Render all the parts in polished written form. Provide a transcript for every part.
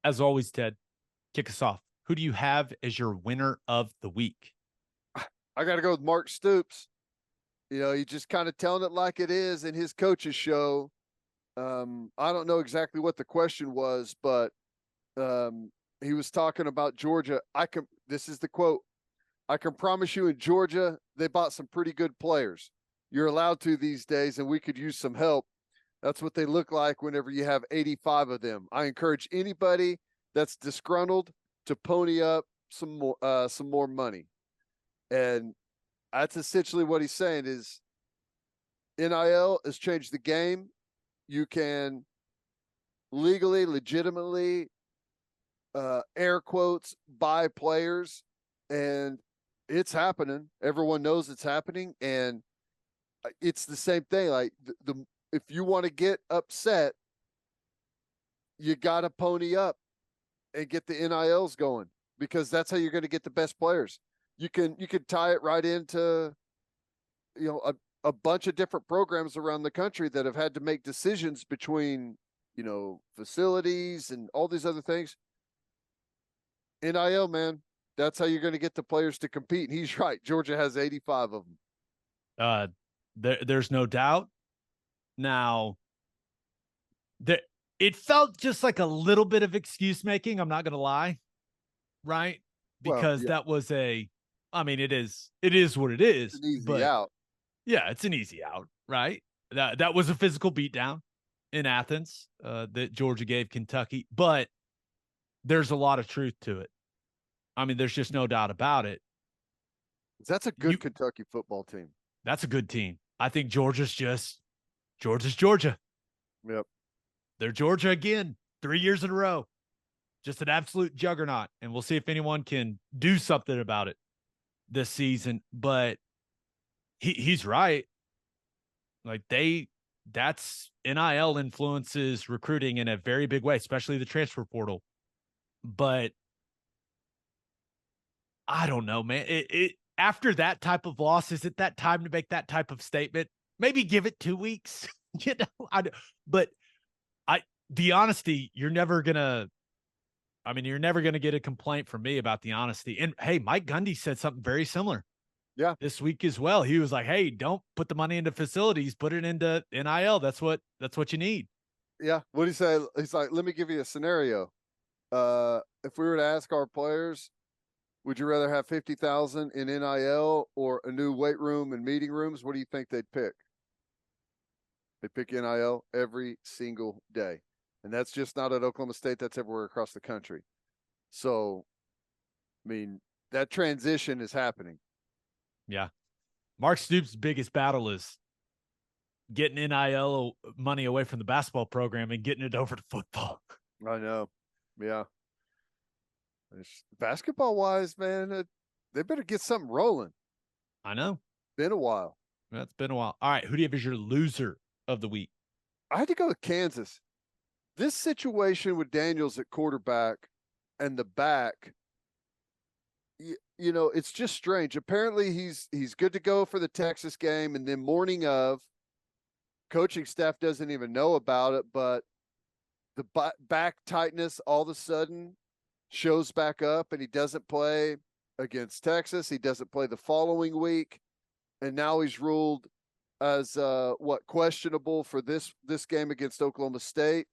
As always, Ted, kick us off. Who do you have as your winner of the week? I got to go with Mark Stoops. You know, he's just kind of telling it like it is in his coach's show. I don't know exactly what the question was, but he was talking about Georgia. This is the quote. I can promise you in Georgia, they bought some pretty good players. You're allowed to these days, and we could use some help. That's what they look like whenever you have 85 of them. I encourage anybody that's disgruntled to pony up some more money. And that's essentially what he's saying is NIL has changed the game. You can legally, legitimately, air quotes, buy players, and it's happening. Everyone knows it's happening, and it's the same thing. Like if you want to get upset, you got to pony up and get the NILs going, because that's how you're going to get the best players. You can tie it right into, a bunch of different programs around the country that have had to make decisions between, facilities and all these other things. NIL, man, that's how you're going to get the players to compete. And he's right. Georgia has 85 of them. There's no doubt. Now, it felt just like a little bit of excuse making. I'm not going to lie, right? Because that was it is what it is. It's an easy out. Yeah, it's an easy out, right? That was a physical beatdown in Athens that Georgia gave Kentucky, but there's a lot of truth to it. I mean, there's just no doubt about it. That's a good Kentucky football team. That's a good team. I think Georgia's Georgia. Yep. They're Georgia again, 3 years in a row. Just an absolute juggernaut. And we'll see if anyone can do something about it this season. But he's right. Like that's NIL influences recruiting in a very big way, especially the transfer portal. But I don't know, man. It after that type of loss, is it that time to make that type of statement? Maybe give it 2 weeks. But the honesty, you're never gonna get a complaint from me about the honesty. And hey, Mike Gundy said something very similar. Yeah. This week as well. He was like, hey, don't put the money into facilities, put it into NIL. That's what you need. Yeah. What did he say? He's like, let me give you a scenario. If we were to ask our players, would you rather have 50,000 in NIL or a new weight room and meeting rooms? What do you think they'd pick? They pick NIL every single day. And that's just not at Oklahoma State. That's everywhere across the country. So, I mean, that transition is happening. Yeah. Mark Stoops' biggest battle is getting NIL money away from the basketball program and getting it over to football. I know. Yeah. Basketball wise, man, they better get something rolling. I know. Been a while. That's been a while. All right. Who do you have as your loser of the week? I had to go with Kansas. This situation with Daniels at quarterback and the back, it's just strange. Apparently he's good to go for the Texas game, and then morning of, coaching staff doesn't even know about it, but the back tightness all of a sudden shows back up, and he doesn't play against Texas. He doesn't play the following week, and now he's ruled as questionable for this game against Oklahoma State.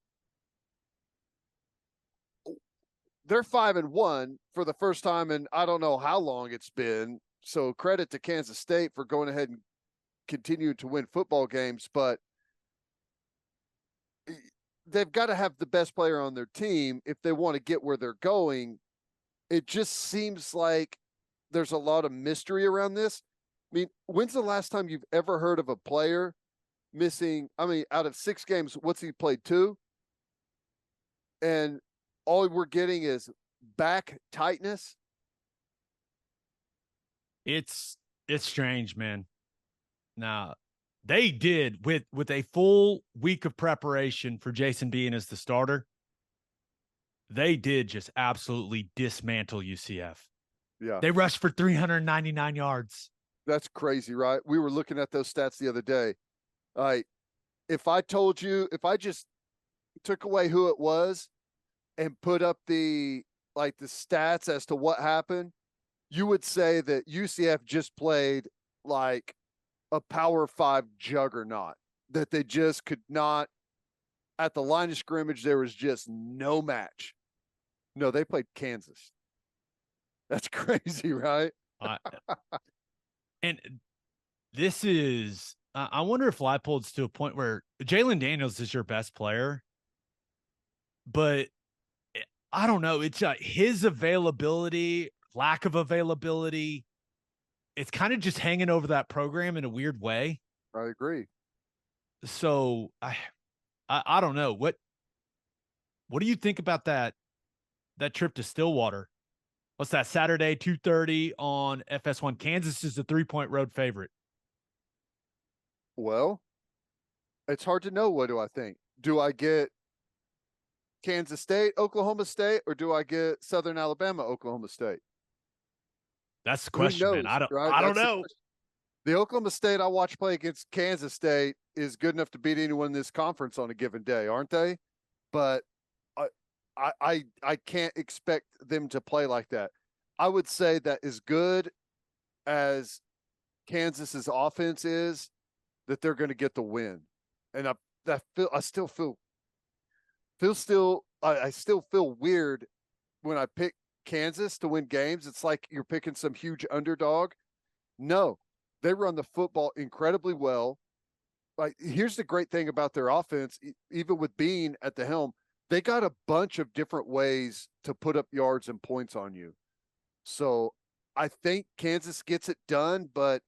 They're 5-1 for the first time in I don't know how long it's been. So credit to Kansas State for going ahead and continuing to win football games, but they've got to have the best player on their team if they want to get where they're going. It just seems like there's a lot of mystery around this. I mean, when's the last time you've ever heard of a player missing? I mean, out of 6 games, what's he played 2? And all we're getting is back tightness. It's strange, man. Now, they did with a full week of preparation for Jason being as the starter. They did just absolutely dismantle UCF. Yeah. They rushed for 399 yards. That's crazy, right? We were looking at those stats the other day. If I told you, if I just took away who it was and put up the stats as to what happened, you would say that UCF just played like a Power 5 juggernaut, that they just could not, at the line of scrimmage, there was just no match. No, they played Kansas. That's crazy, right? And this is, I wonder if Leipold's to a point where Jalon Daniels is your best player, but I don't know. It's his availability, lack of availability. It's kind of just hanging over that program in a weird way. I agree. So I don't know. What do you think about that trip to Stillwater? What's that, Saturday, 2:30 on FS1? Kansas is the 3-point road favorite. Well, it's hard to know. What do I think? Do I get Kansas State, Oklahoma State, or do I get Southern Alabama, Oklahoma State? That's the question, knows, man. I right? don't know. The Oklahoma State I watch play against Kansas State is good enough to beat anyone in this conference on a given day, aren't they? But I can't expect them to play like that. I would say that as good as Kansas's offense is, that they're going to get the win. And I still feel weird when I pick Kansas to win games. It's like you're picking some huge underdog. No, they run the football incredibly well. Like, here's the great thing about their offense, even with Bean at the helm, they got a bunch of different ways to put up yards and points on you. So I think Kansas gets it done, but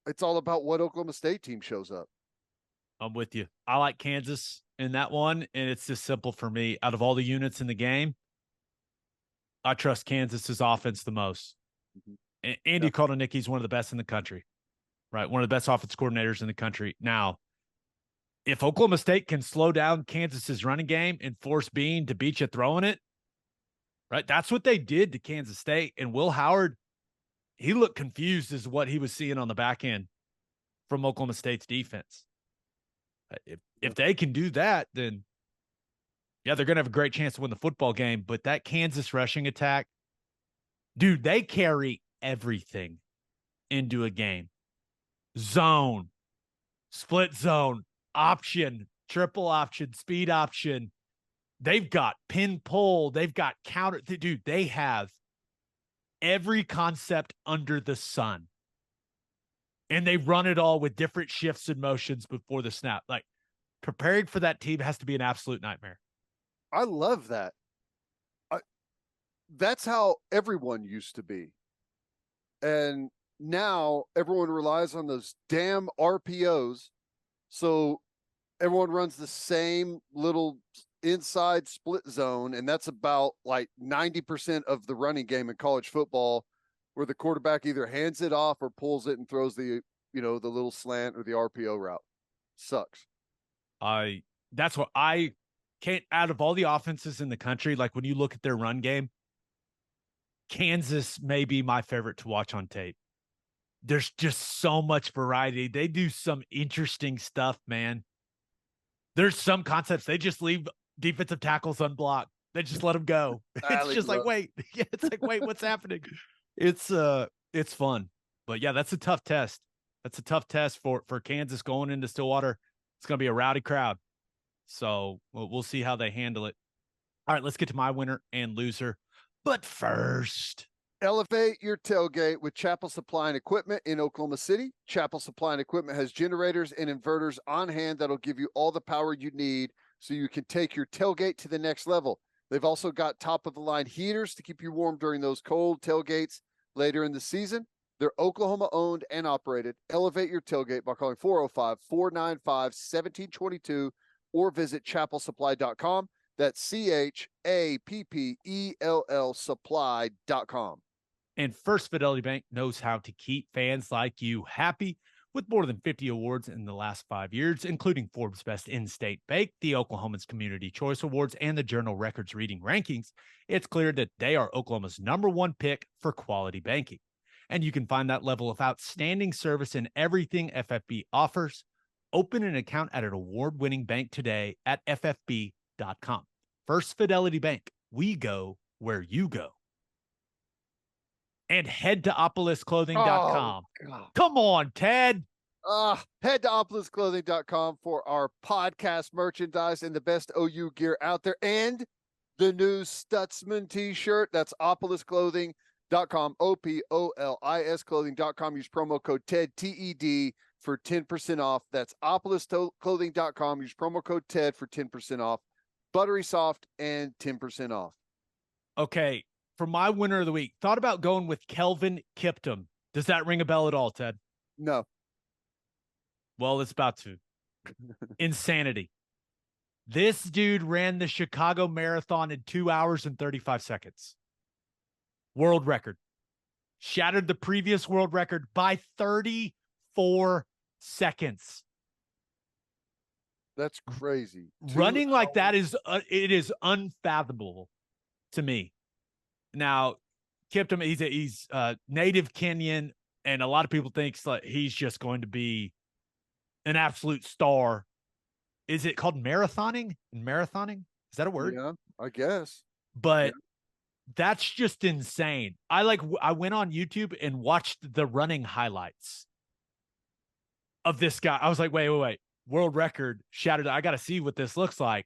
it's all about what Oklahoma State team shows up. I'm with you. I like Kansas in that one, and it's just simple for me. Out of all the units in the game, I trust Kansas's offense the most. Mm-hmm. Andy Kotelnicki's one of the best in the country, right? One of the best offense coordinators in the country. Now, if Oklahoma State can slow down Kansas's running game and force Bean to beat you throwing it, right? That's what they did to Kansas State. And Will Howard, he looked confused as what he was seeing on the back end from Oklahoma State's defense. If they can do that, then yeah, they're going to have a great chance to win the football game. But that Kansas rushing attack, dude, they carry everything into a game. Zone, split zone, option, triple option, speed option. They've got pin pull. They've got counter. Dude, they have every concept under the sun. And they run it all with different shifts and motions before the snap. Like, preparing for that team has to be an absolute nightmare. I love that. That's how everyone used to be. And now everyone relies on those damn RPOs. So everyone runs the same little inside split zone. And that's about like 90% of the running game in college football, where the quarterback either hands it off or pulls it and throws the little slant or the RPO route. Sucks. That's what I can't, out of all the offenses in the country, like when you look at their run game, Kansas may be my favorite to watch on tape. There's just so much variety. They do some interesting stuff, man. There's some concepts. They just leave defensive tackles unblocked. They just let them go. It's just like, wait, it's like, wait, what's happening? It's fun, but yeah, that's a tough test. That's a tough test for Kansas going into Stillwater. It's going to be a rowdy crowd. So we'll see how they handle it. All right, let's get to my winner and loser. But first, elevate your tailgate with Chapel Supply and Equipment in Oklahoma City. Chapel Supply and Equipment has generators and inverters on hand that'll give you all the power you need so you can take your tailgate to the next level. They've also got top-of-the-line heaters to keep you warm during those cold tailgates later in the season. They're Oklahoma-owned and operated. Elevate your tailgate by calling 405-495-1722 or visit chapelsupply.com. That's CHAPPELL supply.com. And First Fidelity Bank knows how to keep fans like you happy with more than 50 awards in the last 5 years, including Forbes Best In-State Bank, the Oklahoman's Community Choice Awards, and the Journal Records Reading Rankings. It's clear that they are Oklahoma's #1 pick for quality banking. And you can find that level of outstanding service in everything FFB offers. Open an account at an award-winning bank today at ffb.com. firstfidelitybunk.com. First Fidelity Bank. We go where you go. And head to opolisclothing.com. Oh, Come on, Ted. Head to opolisclothing.com for our podcast merchandise and the best OU gear out there, and the new Stutzman t-shirt. That's opolisclothing.com, OPOLIS clothing.com. Use promo code TED, TED, for 10% off. That's opolisclothing.com. Use promo code TED for 10% off. Buttery soft and 10% off. Okay, for my winner of the week, thought about going with Kelvin Kiptum. Does that ring a bell at all, Ted? No. Well, it's about to. Insanity. This dude ran the Chicago Marathon in 2 hours and 35 seconds. World record. Shattered the previous world record by 34 seconds. That's crazy. Running like that is it is unfathomable to me. Now, Kiptum, he's native Kenyan, and a lot of people think like he's just going to be an absolute star. Is it called marathoning? Marathoning? Is that a word? Yeah, I guess. But that's just insane. I went on YouTube and watched the running highlights of this guy. I was like, wait. World record shattered. I got to see what this looks like.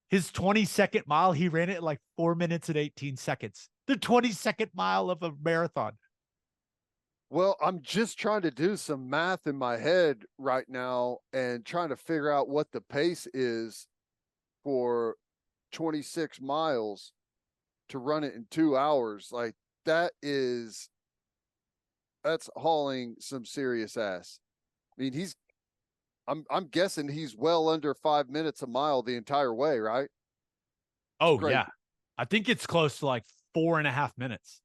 His 22nd mile, he ran it in like 4 minutes and 18 seconds. The 22nd mile of a marathon. Well, I'm just trying to do some math in my head right now and trying to figure out what the pace is for 26 miles to run it in 2 hours. Like that's hauling some serious ass. I mean, I'm guessing he's well under 5 minutes a mile the entire way, right? Oh, yeah. I think it's close to like 4.5 minutes.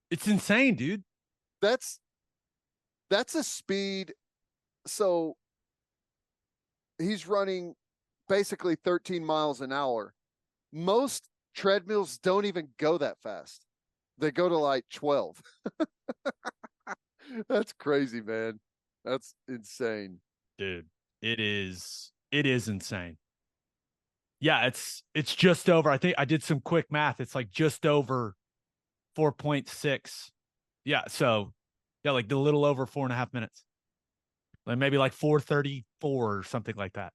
It's insane, dude. That's a speed. So he's running basically 13 miles an hour. Most treadmills don't even go that fast. They go to like 12. That's crazy, man. That's insane. Dude, it is insane. Yeah, it's just over. I think I did some quick math. It's like just over 4.6. Yeah, so yeah, like a little over 4.5 minutes. Like maybe like 4:34 or something like that.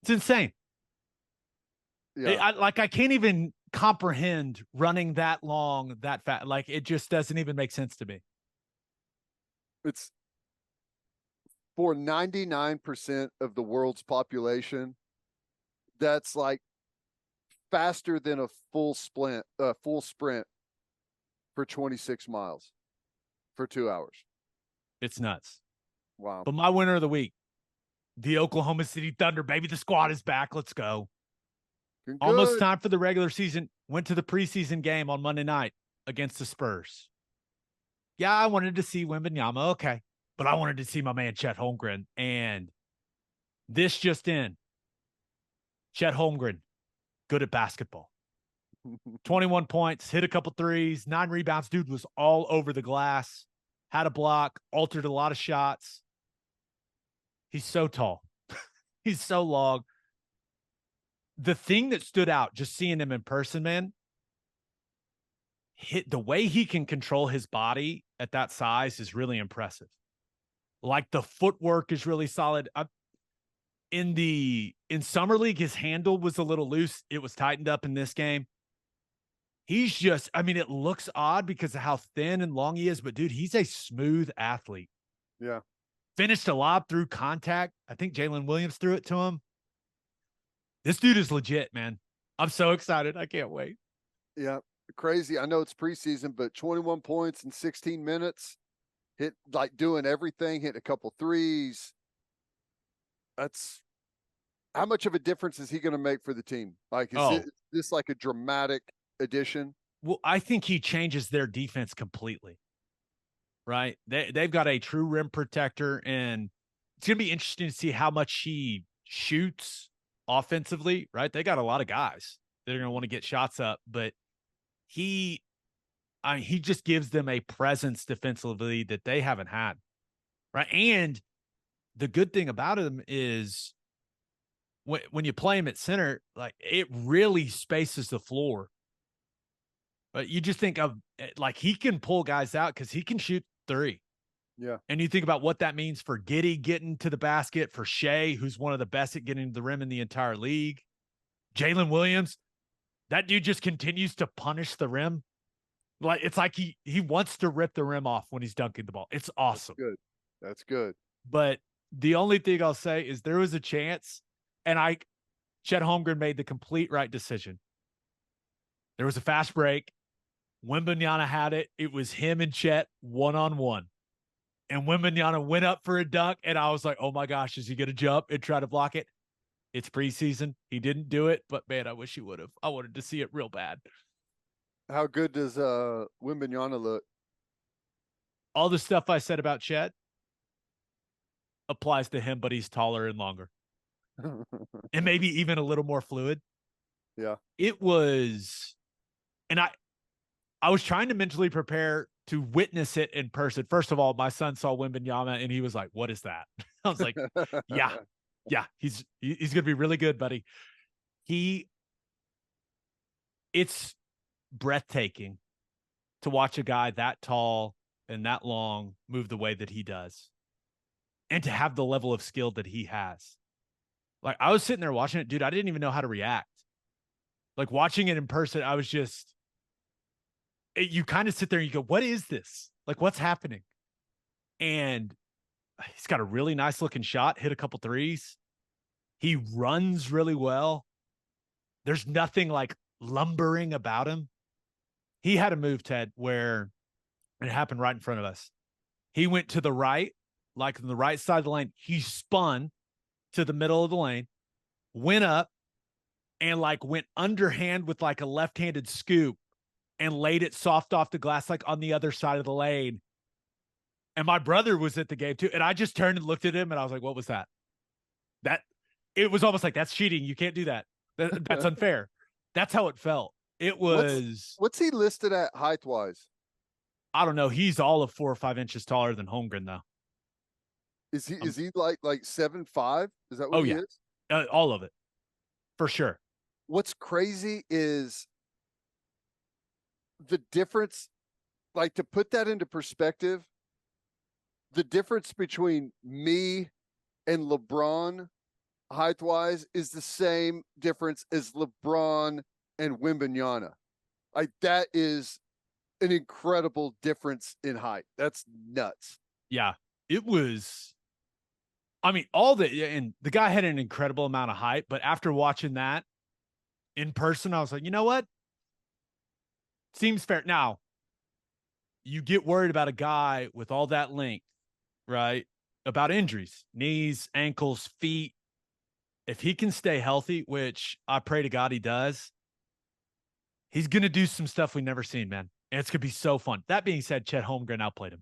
It's insane. Yeah. I can't even comprehend running that long, that fast. Like it just doesn't even make sense to me. It's for 99% of the world's population. That's like faster than a full sprint for 26 miles for 2 hours. It's nuts. Wow. But my winner of the week, the Oklahoma City Thunder, baby. The squad is back. Let's go. Good. Almost time for the regular season. Went to the preseason game on Monday night against the Spurs. Yeah, I wanted to see Wembanyama. Okay. But I wanted to see my man Chet Holmgren. And this just in. Chet Holmgren, good at basketball. 21 points, hit a couple threes, 9 rebounds. Dude was all over the glass, had a block, altered a lot of shots. He's so tall. He's so long. The thing that stood out, just seeing him in person, man, the way he can control his body at that size is really impressive. Like the footwork is really solid. In summer league, his handle was a little loose. It was tightened up in this game. He's just, I mean, it looks odd because of how thin and long he is, but dude, he's a smooth athlete. Yeah. Finished a lob through contact. I think Jalon Williams threw it to him. This dude is legit, man. I'm so excited. I can't wait. Yeah. Crazy. I know it's preseason, but 21 points in 16 minutes. Hit like doing everything, hit a couple threes. That's how much of a difference is he going to make for the team? Like, is this like a dramatic addition? Well, I think he changes their defense completely. Right? They've got a true rim protector, and it's going to be interesting to see how much he shoots offensively, right? They got a lot of guys that are going to want to get shots up, but he just gives them a presence defensively that they haven't had, right? And the good thing about him is when you play him at center, like it really spaces the floor. But you just think of like he can pull guys out because he can shoot three. Yeah. And you think about what that means for Giddey getting to the basket, for Shea, who's one of the best at getting to the rim in the entire league. Jalen Williams, that dude just continues to punish the rim. Like it's like he wants to rip the rim off when he's dunking the ball. It's awesome. Good. That's good. But the only thing I'll say is there was a chance, and Chet Holmgren made the complete right decision. There was a fast break. Wembanyama had it. It was him and Chet one-on-one. And Wembanyama went up for a dunk, and I was like, oh my gosh, is he going to jump and try to block it? It's preseason. He didn't do it, but man, I wish he would have. I wanted to see it real bad. How good does Wembanyama look? All the stuff I said about Chet applies to him, but he's taller and longer. And maybe even a little more fluid. Yeah. It was, and I was trying to mentally prepare to witness it in person. First of all, my son saw Wembanyama and he was like, what is that? I was like, yeah, he's going to be really good, buddy. It's breathtaking to watch a guy that tall and that long move the way that he does and to have the level of skill that he has. Like I was sitting there watching it, dude, I didn't even know how to react. Like watching it in person, I was just, you kind of sit there and you go, what is this? Like what's happening? And he's got a really nice looking shot, hit a couple threes. He runs really well. There's nothing like lumbering about him. He had a move, Ted, where it happened right in front of us. He went to the right, like on the right side of the lane. He spun to the middle of the lane, went up, and like went underhand with like a left-handed scoop and laid it soft off the glass, like on the other side of the lane. And my brother was at the game too. And I just turned and looked at him and I was like, what was that? It was almost like, that's cheating. You can't do that. That's unfair. That's how it felt. It was. What's he listed at height wise? I don't know. He's all of 4 or 5 inches taller than Holmgren, though. Is he like 7'5"? Is that what he is? All of it, for sure. What's crazy is the difference. Like to put that into perspective, the difference between me and LeBron height wise is the same difference as LeBron and Wembanyama. Like that is an incredible difference in height. That's nuts. Yeah, it was. I mean, and the guy had an incredible amount of height, but after watching that in person, I was like, you know what? Seems fair. Now, you get worried about a guy with all that length, right? About injuries, knees, ankles, feet. If he can stay healthy, which I pray to God he does, he's going to do some stuff we've never seen, man. And it's going to be so fun. That being said, Chet Holmgren outplayed him.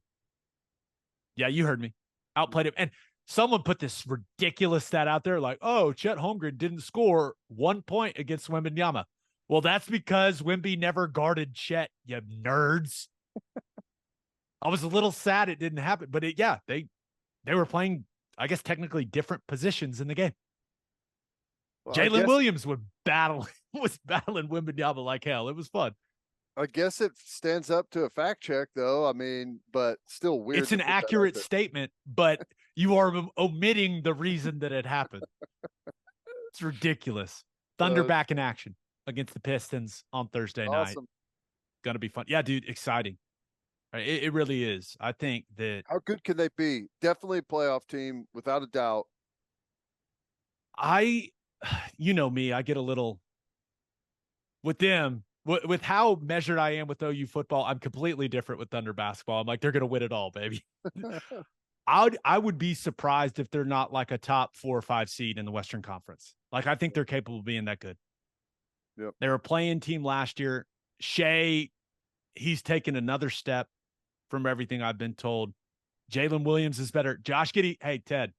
Yeah, you heard me. Outplayed him. And someone put this ridiculous stat out there like, oh, Chet Holmgren didn't score 1 point against Wembanyama. Well, that's because Wemby never guarded Chet, you nerds. I was a little sad it didn't happen, but they were playing, I guess, technically different positions in the game. Well, Jalen Williams was battling Wembanyama like hell. It was fun. I guess it stands up to a fact check, though. I mean, but still weird. It's an accurate statement, but you are omitting the reason that it happened. It's ridiculous. Thunder back in action against the Pistons on Thursday night. Gonna be fun. Yeah, dude, exciting. It really is. I think that. How good can they be? Definitely a playoff team, without a doubt. You know me, I get a little with them. With how measured I am with OU football, I'm completely different with Thunder basketball. I'm like, they're going to win it all, baby. I would be surprised if they're not like a top 4 or 5 seed in the Western Conference. Like, I think they're capable of being that good. Yep. They were a play-in team last year. Shea, he's taken another step from everything I've been told. Jalen Williams is better. Josh Giddey, hey, Ted.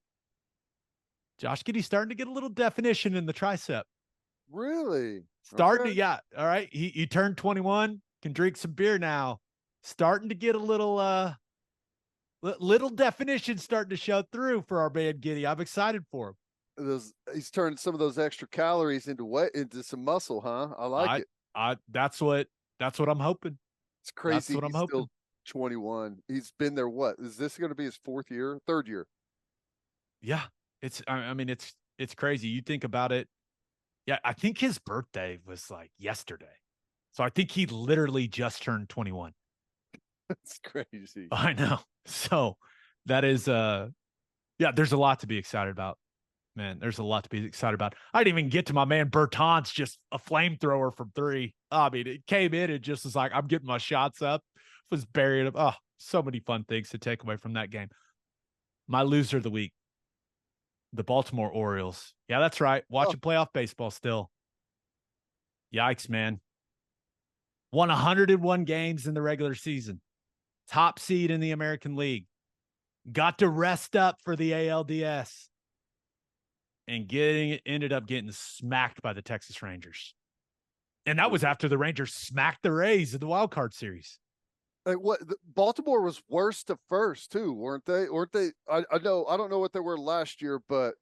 Josh Giddey's starting to get a little definition in the tricep. Really? Starting to, yeah. All right. He turned 21, can drink some beer now. Starting to get a little Little definition starting to show through for our man Giddy. I'm excited for him. He's turned some of those extra calories into some muscle, huh? I like it. That's what I'm hoping. It's That's crazy. what I'm He's hoping. still 21. He's been there. What is this going to be his third year? Yeah, I mean, it's crazy. You think about it. Yeah, I think his birthday was like yesterday. So I think he literally just turned 21. That's crazy. I know. So that is yeah, there's a lot to be excited about. Man, there's a lot to be excited about. I didn't even get to my man Bertans, just a flamethrower from three. I mean, it came in and just was like, I'm getting my shots up, was burying them. Oh, so many fun things to take away from that game. My loser of the week, the Baltimore Orioles. Yeah, that's right. Watching playoff baseball still. Yikes, man. Won 101 games in the regular season. Top seed in the American League. Got to rest up for the ALDS. And ended up getting smacked by the Texas Rangers. And that was after the Rangers smacked the Rays in the wild card series. Like what? Baltimore was worse to first too, weren't they? I know. I don't know what they were last year, but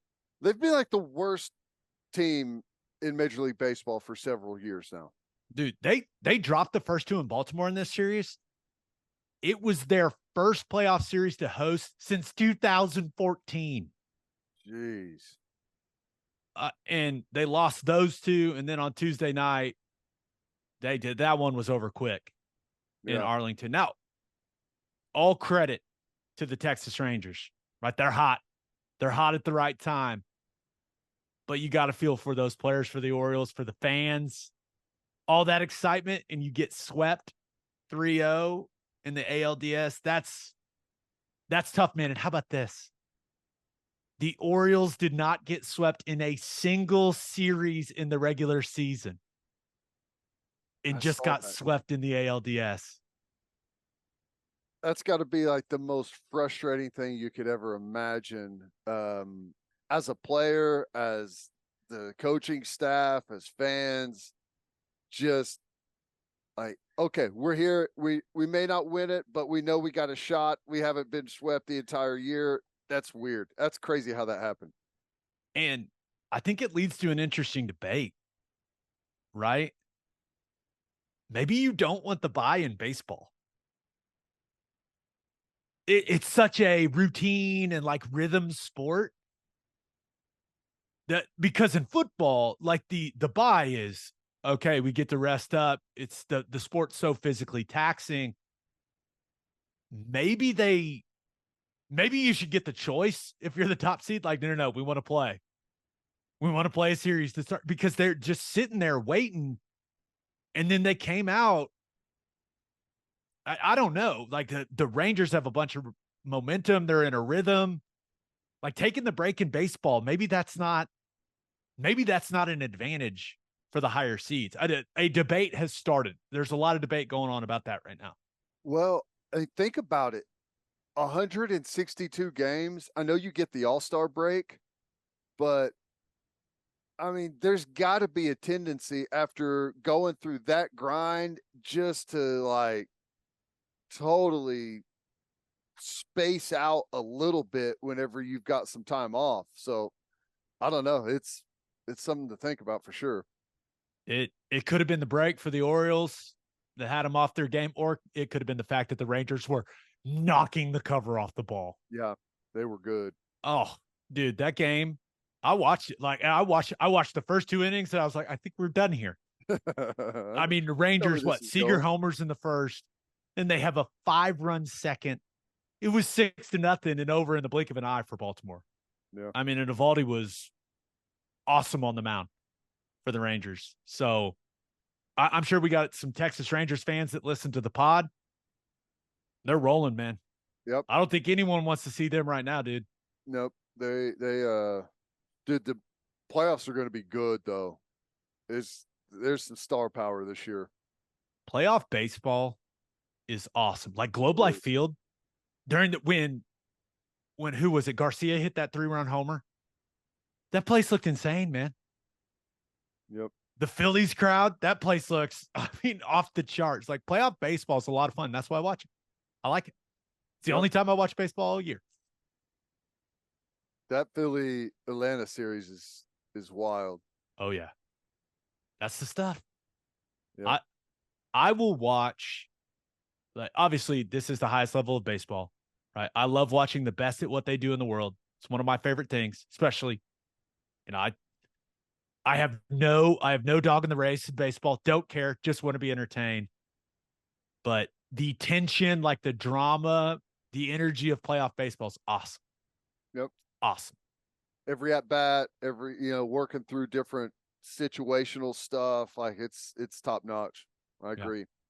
they've been like the worst team in Major League Baseball for several years now. Dude, they dropped the first two in Baltimore in this series. It was their first playoff series to host since 2014. Jeez. And they lost those two, and then on Tuesday night, they did. That one was over quick in Arlington. Now, all credit to the Texas Rangers, right? They're hot. They're hot at the right time. But you got to feel for those players, for the Orioles, for the fans, all that excitement, and you get swept 3-0 in the ALDS. That's tough, man. And how about this? The Orioles did not get swept in a single series in the regular season. It just got swept in the ALDS. That's got to be like the most frustrating thing you could ever imagine. As a player, as the coaching staff, as fans, just like, okay, we're here. We may not win it, but we know we got a shot. We haven't been swept the entire year. That's weird. That's crazy how that happened. And I think it leads to an interesting debate, right? Maybe you don't want the bye in baseball. It's such a routine and like rhythm sport that because in football, like the bye is okay, we get to rest up. It's the sport's so physically taxing. Maybe you should get the choice if you're the top seed. Like, no, we want to play. We want to play a series to start because they're just sitting there waiting. And then they came out. I don't know. Like the Rangers have a bunch of momentum. They're in a rhythm. Like taking the break in baseball, maybe that's not an advantage for the higher seeds. A debate has started. There's a lot of debate going on about that right now. Well, think about it. 162 games. I know you get the All-Star break, but I mean, there's got to be a tendency after going through that grind just to like totally space out a little bit whenever you've got some time off. So I don't know. It's something to think about for sure. It could have been the break for the Orioles that had them off their game, or it could have been the fact that the Rangers were knocking the cover off the ball. Yeah, they were good. Oh, dude, that game, I watched it. Like I watched the first two innings and I was like, I think we're done here. I mean, the Rangers, Seager homers in the first, and they have a 5-run second. It was 6-0 and over in the blink of an eye for Baltimore. Yeah. I mean, and Eovaldi was awesome on the mound for the Rangers. So I'm sure we got some Texas Rangers fans that listen to the pod. They're rolling, man. Yep. I don't think anyone wants to see them right now, dude. Nope. Dude, the playoffs are going to be good though. There's some star power this year. Playoff baseball is awesome. Like Globe Life Field during the when who was it? Garcia hit that 3-run homer. That place looked insane, man. Yep. The Phillies crowd, that place looks, I mean, off the charts. Like playoff baseball is a lot of fun. That's why I watch it. I like it. It's the only time I watch baseball all year. That Philly Atlanta series is wild. Oh yeah. That's the stuff. Yep. I will watch, like, obviously this is the highest level of baseball, right? I love watching the best at what they do in the world. It's one of my favorite things, especially, I have no dog in the race in baseball. Don't care, just want to be entertained. But the tension, like the drama, the energy of playoff baseball is awesome. Yep. Awesome. Every at bat, working through different situational stuff. Like it's top notch. I agree.